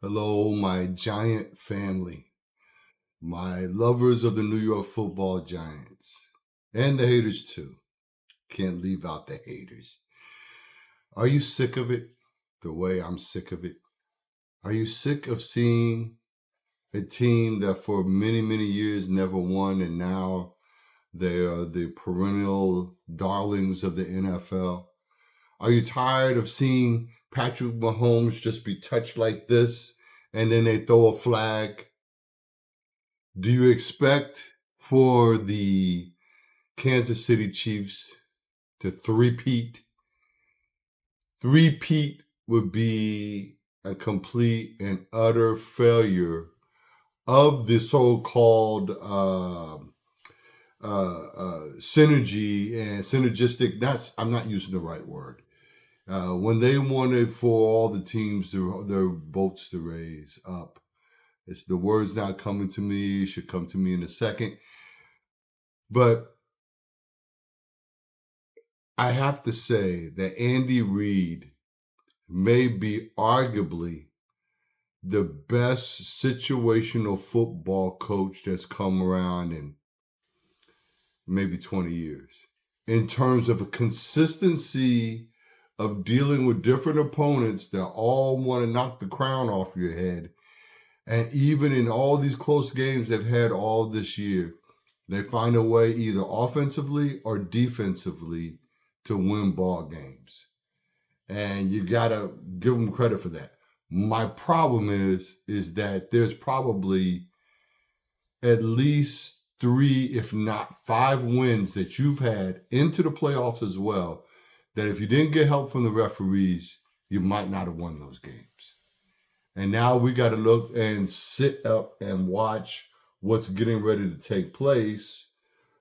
Hello, my Giant family, my lovers of the New York Football Giants, and the haters too. Can't leave out the haters. Are you sick of it the way I'm sick of it? Are you sick of seeing a team that for many, many years never won and now they are the perennial darlings of the NFL? Are you tired of seeing Patrick Mahomes just be touched like this and then they throw a flag? Do you expect for the Kansas City Chiefs to three-peat? Three-peat would be a complete and utter failure of the so-called synergy and synergistic. I'm not using the right word. When they wanted for all the teams their boats to raise up, it's the word's not coming to me. It should come to me in a second. But I have to say that Andy Reid may be arguably the best situational football coach that's come around in maybe 20 years in terms of a consistency of dealing with different opponents that all want to knock the crown off your head. And even in all these close games they've had all this year, they find a way either offensively or defensively to win ball games. And you got to give them credit for that. My problem is that there's probably at least 3, if not 5 wins that you've had into the playoffs as well, that if you didn't get help from the referees, you might not have won those games. And now we got to look and sit up and watch what's getting ready to take place,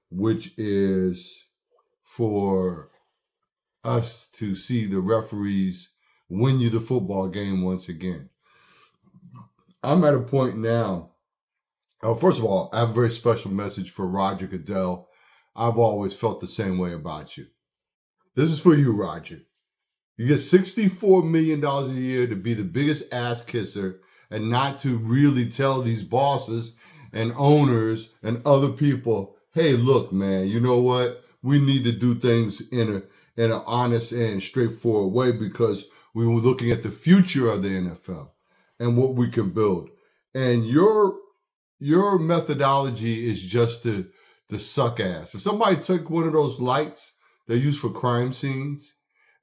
which is for us to see the referees win you the football game once again. I'm at a point now. First of all, I have a very special message for Roger Goodell. I've always felt the same way about you. This is for you, Roger. You get $64 million a year to be the biggest ass kisser and not to really tell these bosses and owners and other people, hey, look, man, you know what? We need to do things in an honest and straightforward way because we were looking at the future of the NFL and what we can build. And your methodology is just the suck ass. If somebody took one of those lights they use for crime scenes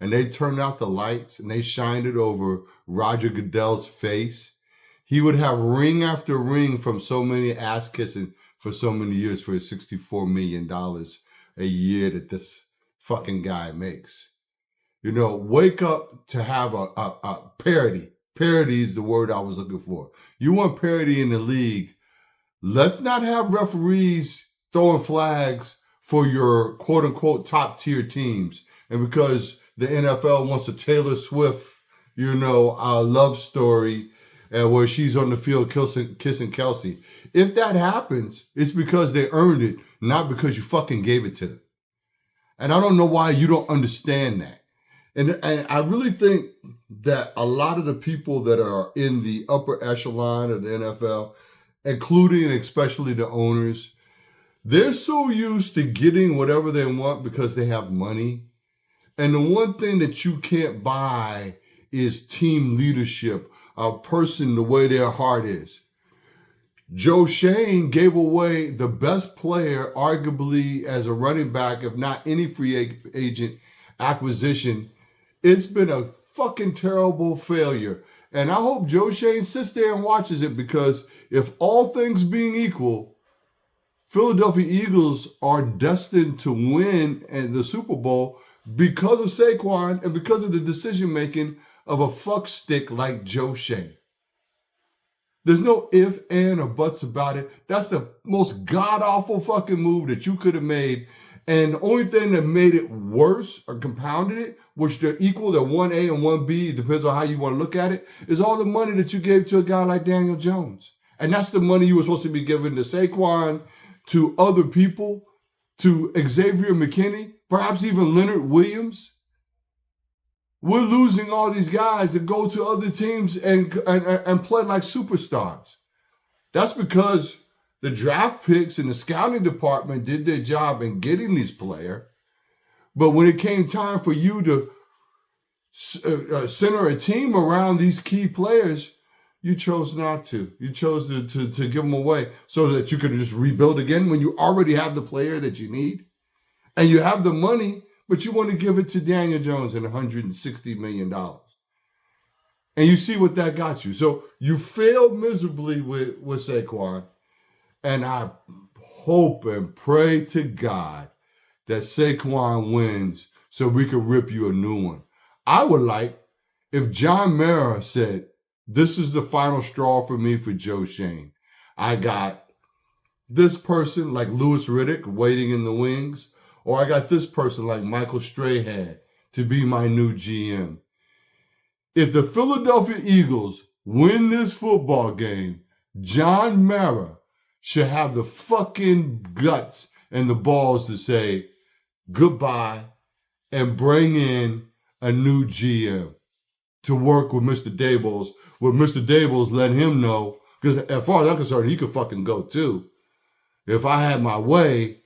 and they turned out the lights and they shined it over Roger Goodell's face, he would have ring after ring from so many ass kissing for so many years for his $64 million a year that this fucking guy makes. You know, wake up to have a parity. Parity is the word I was looking for. You want parity in the league. Let's not have referees throwing flags for your quote unquote top tier teams. And because the NFL wants a Taylor Swift, love story where she's on the field kissing Kelsey. If that happens, it's because they earned it, not because you fucking gave it to them. And I don't know why you don't understand that. And I really think that a lot of the people that are in the upper echelon of the NFL, including and especially the owners, they're so used to getting whatever they want because they have money. And the one thing that you can't buy is team leadership, a person the way their heart is. Joe Schoen gave away the best player, arguably as a running back, if not any free agent acquisition. It's been a fucking terrible failure. And I hope Joe Schoen sits there and watches it because if all things being equal, Philadelphia Eagles are destined to win the Super Bowl because of Saquon and because of the decision-making of a fuckstick like Joe Schoen. There's no if, and, or buts about it. That's the most god-awful fucking move that you could have made. And the only thing that made it worse or compounded it, which they're equal, they're 1A and 1B, it depends on how you want to look at it, is all the money that you gave to a guy like Daniel Jones. And that's the money you were supposed to be giving to Saquon, to other people, to Xavier McKinney, perhaps even Leonard Williams. we're losing all these guys that go to other teams and play like superstars. That's because the draft picks and the scouting department did their job in getting these players. But when it came time for you to center a team around these key players, you chose not to. You chose to give them away so that you could just rebuild again when you already have the player that you need. And you have the money, but you want to give it to Daniel Jones and $160 million. And you see what that got you. So you failed miserably with Saquon. And I hope and pray to God that Saquon wins so we can rip you a new one. I would like if John Mara said, this is the final straw for me for Joe Schoen. I got this person like Louis Riddick waiting in the wings, or I got this person like Michael Strahan to be my new GM. If the Philadelphia Eagles win this football game, John Mara should have the fucking guts and the balls to say goodbye and bring in a new GM to work with Mr. Daboll, where Mr. Daboll's letting him know, because as far as I'm concerned, he could fucking go too. If I had my way,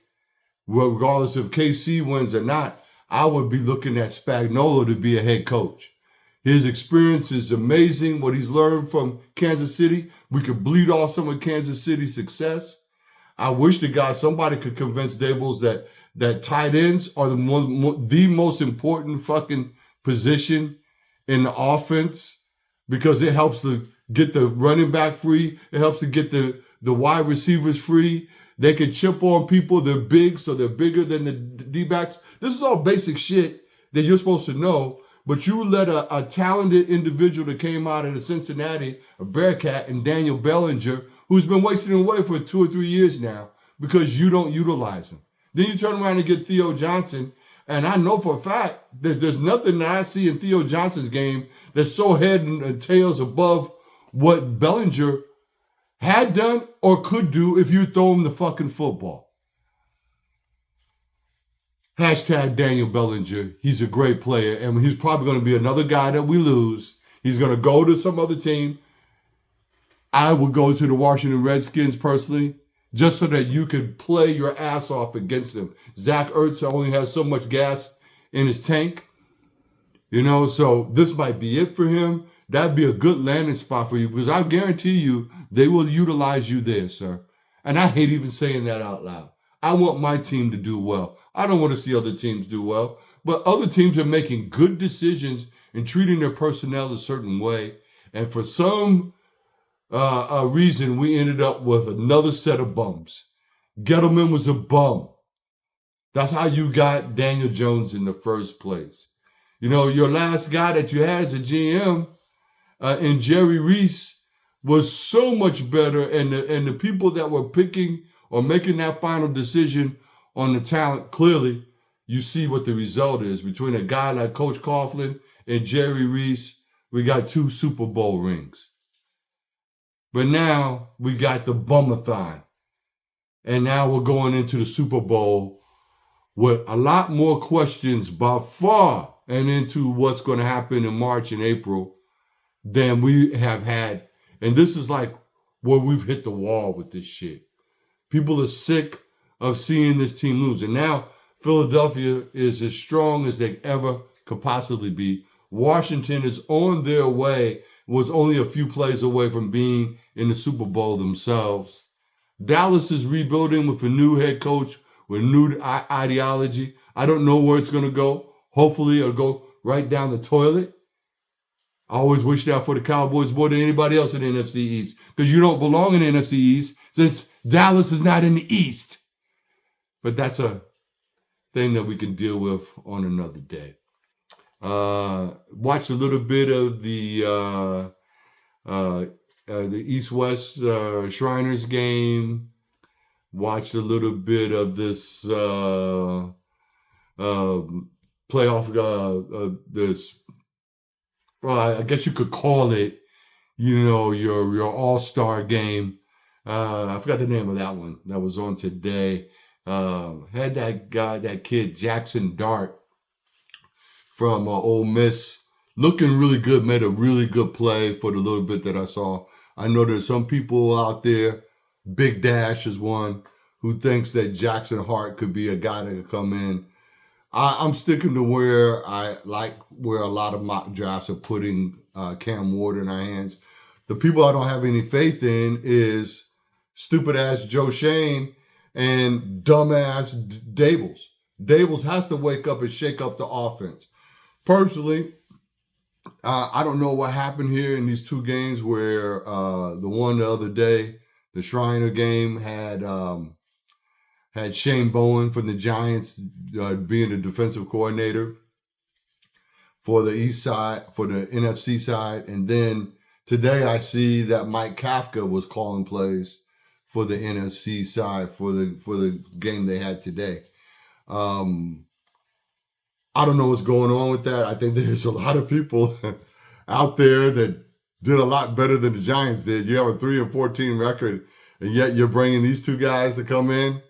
regardless if KC wins or not, I would be looking at Spagnuolo to be a head coach. His experience is amazing, what he's learned from Kansas City. We could bleed off some of Kansas City's success. I wish to God somebody could convince Daboll that tight ends are the most important fucking position in the offense, because it helps to get the running back free. It helps to get the wide receivers free. They can chip on people. They're big, so they're bigger than the D-backs. This is all basic shit that you're supposed to know, but you let a talented individual that came out of the Cincinnati, a Bearcat, and Daniel Bellinger, who's been wasting away for 2 or 3 years now because you don't utilize him. Then you turn around and get Theo Johnson, and I know for a fact there's nothing that I see in Theo Johnson's game that's so head and tails above what Bellinger had done or could do if you throw him the fucking football. Hashtag Daniel Bellinger. He's a great player, and he's probably going to be another guy that we lose. He's going to go to some other team. I would go to the Washington Redskins personally, just so that you could play your ass off against them. Zach Ertz only has so much gas in his tank, so this might be it for him. That'd be a good landing spot for you, because I guarantee you they will utilize you there, sir. And I hate even saying that out loud. I want my team to do well. I don't want to see other teams do well, but other teams are making good decisions and treating their personnel a certain way. And for some reason, we ended up with another set of bums. Gettleman was a bum. That's how you got Daniel Jones in the first place. Your last guy that you had as a GM and Jerry Reese was so much better, and the people that were picking or making that final decision on the talent, clearly you see what the result is. Between a guy like Coach Coughlin and Jerry Reese, we got 2 Super Bowl rings. But now we got the bumathon. And now we're going into the Super Bowl with a lot more questions by far and into what's going to happen in March and April than we have had. And this is like where we've hit the wall with this shit. People are sick of seeing this team lose. And now Philadelphia is as strong as they ever could possibly be. Washington is on their way, was only a few plays away from being in the Super Bowl themselves. Dallas is rebuilding with a new head coach, with new ideology. I don't know where it's going to go. Hopefully it'll go right down the toilet. I always wish that for the Cowboys more than anybody else in the NFC East, because you don't belong in the NFC East since Dallas is not in the East. But that's a thing that we can deal with on another day. Watched a little bit of the East-West Shriners game. Watched a little bit of this playoff, this, I guess you could call it, your all-star game. I forgot the name of that one that was on today. Had that kid, Jackson Dart, from Ole Miss, looking really good, made a really good play for the little bit that I saw. I know there's some people out there, Big Dash is one, who thinks that Jackson Hart could be a guy that could come in. I'm sticking to where I like where a lot of mock drafts are putting Cam Ward in our hands. The people I don't have any faith in is stupid ass Joe Shane and dumbass Dabols. Dabols has to wake up and shake up the offense. Personally, I don't know what happened here in these two games where the one the other day, the Shriner game had Shane Bowen from the Giants being the defensive coordinator for the East side, for the NFC side. And then today I see that Mike Kafka was calling plays for the NFC side for the game they had today. I don't know what's going on with that. I think there's a lot of people out there that did a lot better than the Giants did. You have a 3-14 record, and yet you're bringing these two guys to come in.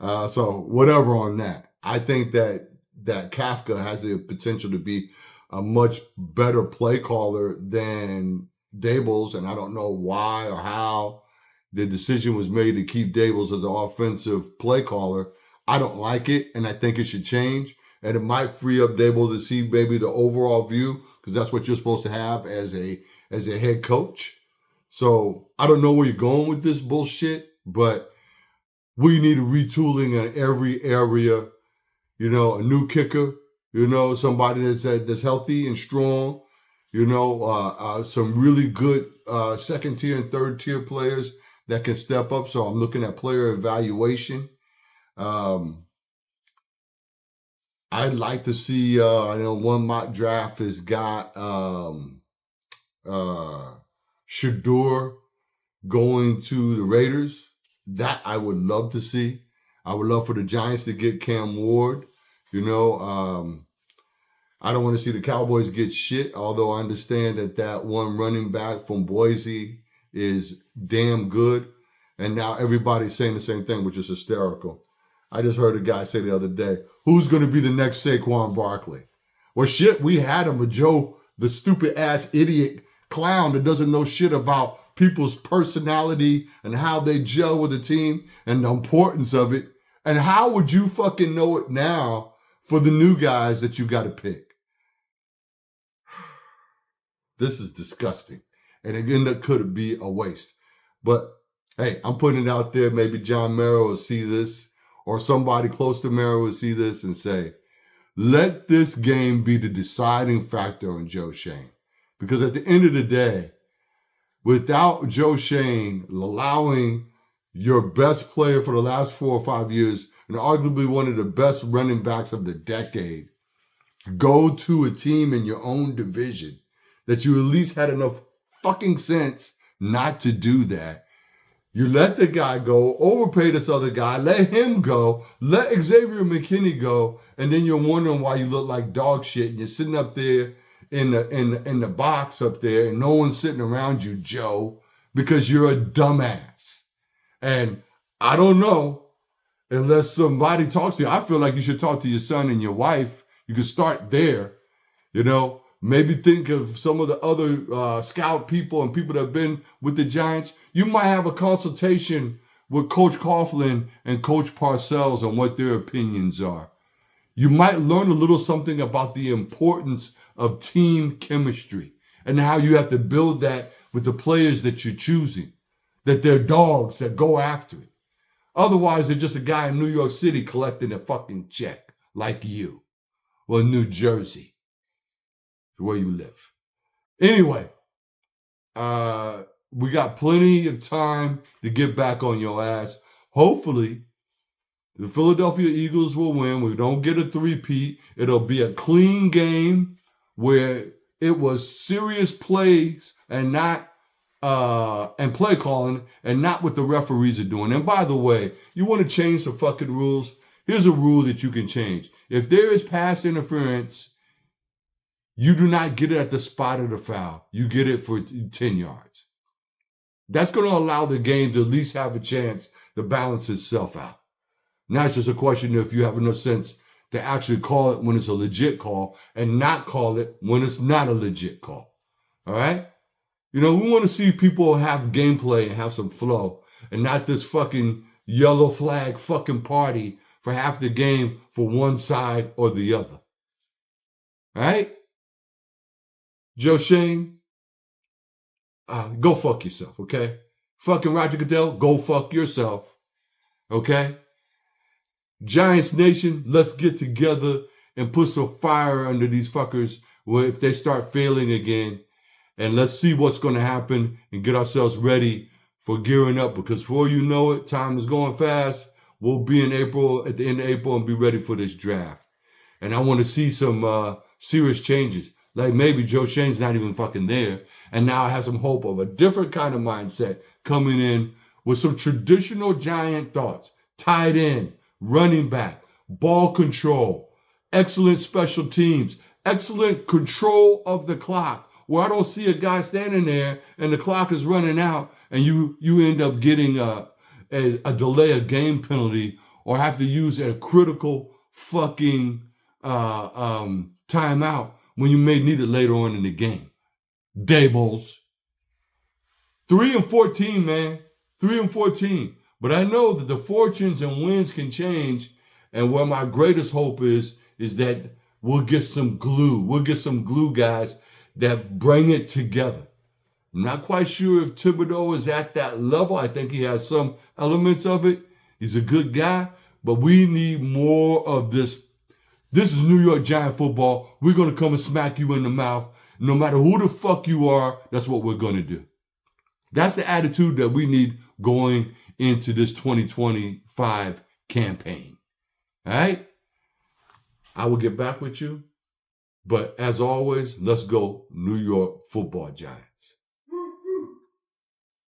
So whatever on that. I think that Kafka has the potential to be a much better play caller than Dabols, and I don't know why or how the decision was made to keep Dabols as an offensive play caller. I don't like it, and I think it should change. And it might free up Dabols to see maybe the overall view, because that's what you're supposed to have as a head coach. So I don't know where you're going with this bullshit, but we need a retooling in every area. You know, a new kicker. You know, somebody that's healthy and strong. You know, some really good second tier and third tier players that can step up. So I'm looking at player evaluation. I'd like to see. I know one mock draft has got Shedeur going to the Raiders. That I would love to see. I would love for the Giants to get Cam Ward. You know, I don't want to see the Cowboys get shit, although I understand that one running back from Boise is damn good. And now everybody's saying the same thing, which is hysterical. I just heard a guy say the other day, who's going to be the next Saquon Barkley? Well, shit, we had him, but Joe, the stupid ass idiot clown that doesn't know shit about people's personality and how they gel with the team and the importance of it. And how would you fucking know it now for the new guys that you got to pick? This is disgusting. And again, that could be a waste. But hey, I'm putting it out there. Maybe John Mara will see this, or somebody close to Mara will see this and say, let this game be the deciding factor on Joe Shane. Because at the end of the day, without Joe Shane allowing your best player for the last 4 or 5 years, and arguably one of the best running backs of the decade, go to a team in your own division, that you at least had enough fucking sense not to do that. You let the guy go, overpay this other guy, let him go, let Xavier McKinney go, and then you're wondering why you look like dog shit, and you're sitting up there in the box up there, and no one's sitting around you, Joe, because you're a dumbass. And I don't know, unless somebody talks to you. I feel like you should talk to your son and your wife. You can start there, you know. Maybe think of some of the other scout people and people that have been with the Giants. You might have a consultation with Coach Coughlin and Coach Parcells on what their opinions are. You might learn a little something about the importance of team chemistry and how you have to build that with the players that you're choosing, that they're dogs that go after it. Otherwise, they're just a guy in New York City collecting a fucking check like you. Or New Jersey, where you live. Anyway, we got plenty of time to get back on your ass. Hopefully, the Philadelphia Eagles will win. We don't get a three-peat. It'll be a clean game where it was serious plays and not and play calling and not what the referees are doing. And by the way, you want to change the fucking rules? Here's a rule that you can change. If there is pass interference, you do not get it at the spot of the foul. You get it for 10 yards. That's going to allow the game to at least have a chance to balance itself out. Now it's just a question if you have enough sense to actually call it when it's a legit call and not call it when it's not a legit call. All right? You know, we want to see people have gameplay and have some flow and not this fucking yellow flag fucking party for half the game for one side or the other. All right? Joe Schoen, go fuck yourself, okay? Fucking Roger Goodell, go fuck yourself, okay? Giants Nation, let's get together and put some fire under these fuckers if they start failing again. And let's see what's going to happen and get ourselves ready for gearing up, because before you know it, time is going fast. We'll be in April, at the end of April, and be ready for this draft. And I want to see some serious changes. Like maybe Joe Schoen's not even fucking there. And now I have some hope of a different kind of mindset coming in with some traditional Giant thoughts. Tight end, running back, ball control, excellent special teams, excellent control of the clock, where I don't see a guy standing there and the clock is running out and you end up getting a delay of game penalty or have to use a critical fucking timeout when you may need it later on in the game. Dables. 3-14, man. 3-14. But I know that the fortunes and wins can change. And where my greatest hope is that we'll get some glue. We'll get some glue guys that bring it together. I'm not quite sure if Thibodeau is at that level. I think he has some elements of it. He's a good guy, but we need more of this. This is New York Giant football. We're going to come and smack you in the mouth. No matter who the fuck you are, that's what we're going to do. That's the attitude that we need going into this 2025 campaign. All right? I will get back with you. But as always, let's go New York Football Giants.